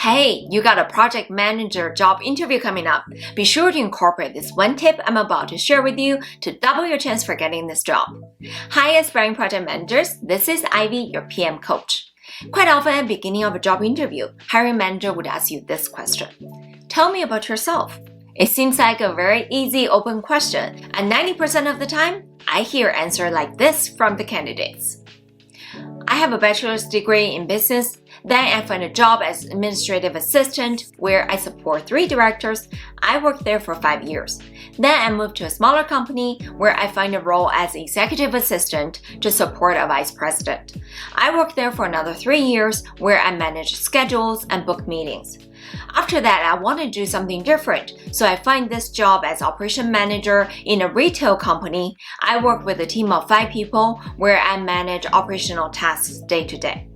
Hey, you got a project manager job interview coming up. Be sure to incorporate this one tip I'm about to share with you to double your chance for getting this job. Hi, aspiring project managers. This is Ivy, your PM coach. Quite often at the beginning of a job interview, hiring manager would ask you this question. Tell me about yourself. It seems like a very easy, open question, and 90% of the time, I hear answer like this from the candidates. I have a bachelor's degree in business. Then I find a job as administrative assistant where I support 3 directors. I worked there for 5 years. Then I moved to a smaller company where I find a role as executive assistant to support a vice president. I worked there for another 3 years where I manage schedules and book meetings. After that, I want to do something different, so I find this job as operation manager in a retail company. I work with a team of 5 people where I manage operational tasks day to day.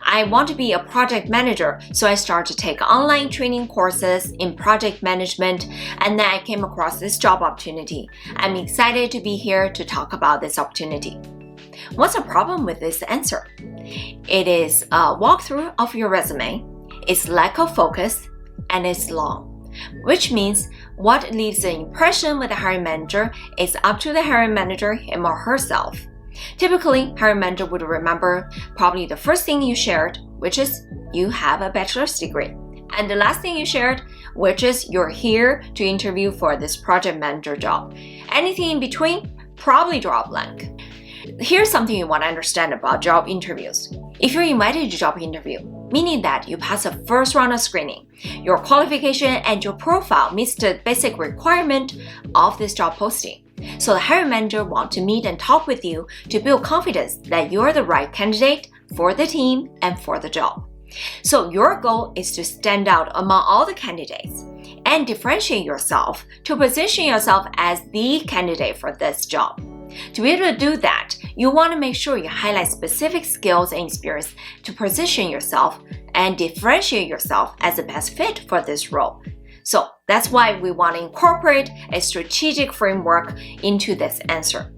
I want to be a project manager, so I started to take online training courses in project management, and then I came across this job opportunity. I'm excited to be here to talk about this opportunity. What's the problem with this answer? It is a walkthrough of your resume, it's lack of focus, and it's long, which means what leaves the impression with the hiring manager is up to the hiring manager him or herself. Typically, hiring manager would remember probably the first thing you shared, which is you have a bachelor's degree, and the last thing you shared, which is you're here to interview for this project manager job. Anything in between, probably draw a blank. Here's something you want to understand about job interviews. If you're invited to job interview, meaning that you pass the first round of screening, your qualification and your profile meets the basic requirement of this job posting. So the hiring manager wants to meet and talk with you to build confidence that you're the right candidate for the team and for the job. So your goal is to stand out among all the candidates and differentiate yourself to position yourself as the candidate for this job. To be able to do that, you want to make sure you highlight specific skills and experience to position yourself and differentiate yourself as the best fit for this role. So that's why we want to incorporate a strategic framework into this answer.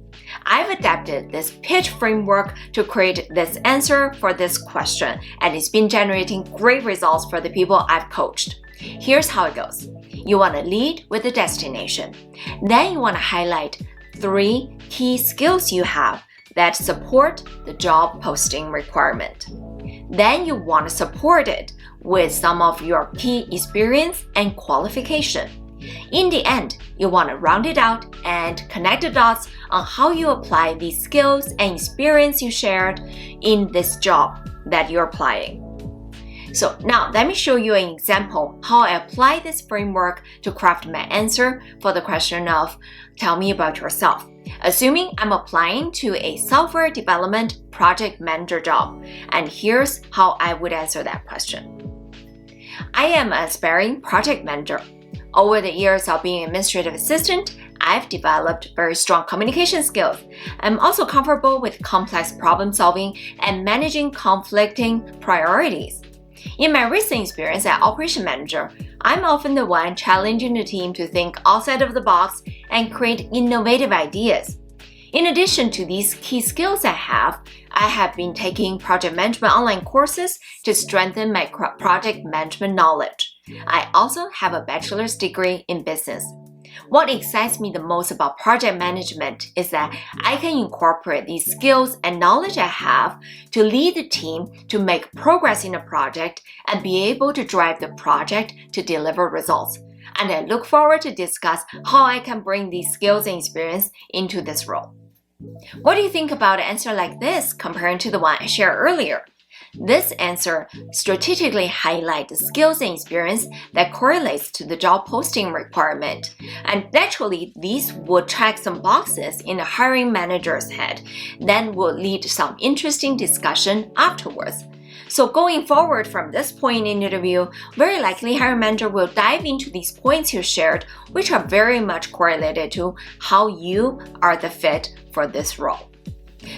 I've adapted this pitch framework to create this answer for this question, and it's been generating great results for the people I've coached. Here's how it goes. You want to lead with the destination. Then you want to highlight 3 key skills you have that support the job posting requirement. Then you want to support it with some of your key experience and qualification. In the end, you want to round it out and connect the dots on how you apply these skills and experience you shared in this job that you're applying. So now let me show you an example how I apply this framework to craft my answer for the question of tell me about yourself. Assuming I'm applying to a software development project manager job, and here's how I would answer that question. I am an aspiring project manager. Over the years of being an administrative assistant, I've developed very strong communication skills. I'm also comfortable with complex problem solving and managing conflicting priorities. In my recent experience as operation manager, I'm often the one challenging the team to think outside of the box and create innovative ideas. In addition to these key skills I have been taking project management online courses to strengthen my project management knowledge. I also have a bachelor's degree in business. What excites me the most about project management is that I can incorporate these skills and knowledge I have to lead the team to make progress in a project and be able to drive the project to deliver results. And I look forward to discuss how I can bring these skills and experience into this role. What do you think about an answer like this comparing to the one I shared earlier? This answer strategically highlights the skills and experience that correlates to the job posting requirement. And naturally, these would check some boxes in the hiring manager's head, then will lead to some interesting discussion afterwards. So going forward from this point in the interview, very likely hiring manager will dive into these points you shared, which are very much correlated to how you are the fit for this role.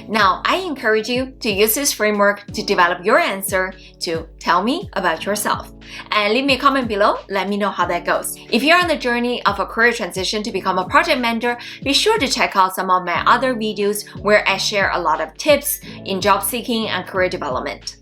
Now, I encourage you to use this framework to develop your answer to tell me about yourself. And leave me a comment below, let me know how that goes. If you're on the journey of a career transition to become a project manager, be sure to check out some of my other videos where I share a lot of tips in job seeking and career development.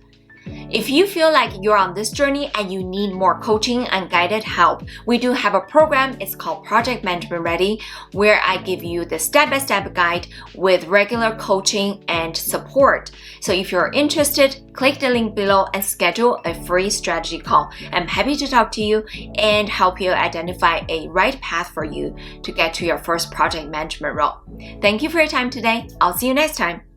If you feel like you're on this journey and you need more coaching and guided help, we do have a program. It's called Project Management Ready, where I give you the step-by-step guide with regular coaching and support. So if you're interested, click the link below and schedule a free strategy call. I'm happy to talk to you and help you identify a right path for you to get to your first project management role. Thank you for your time today. I'll see you next time.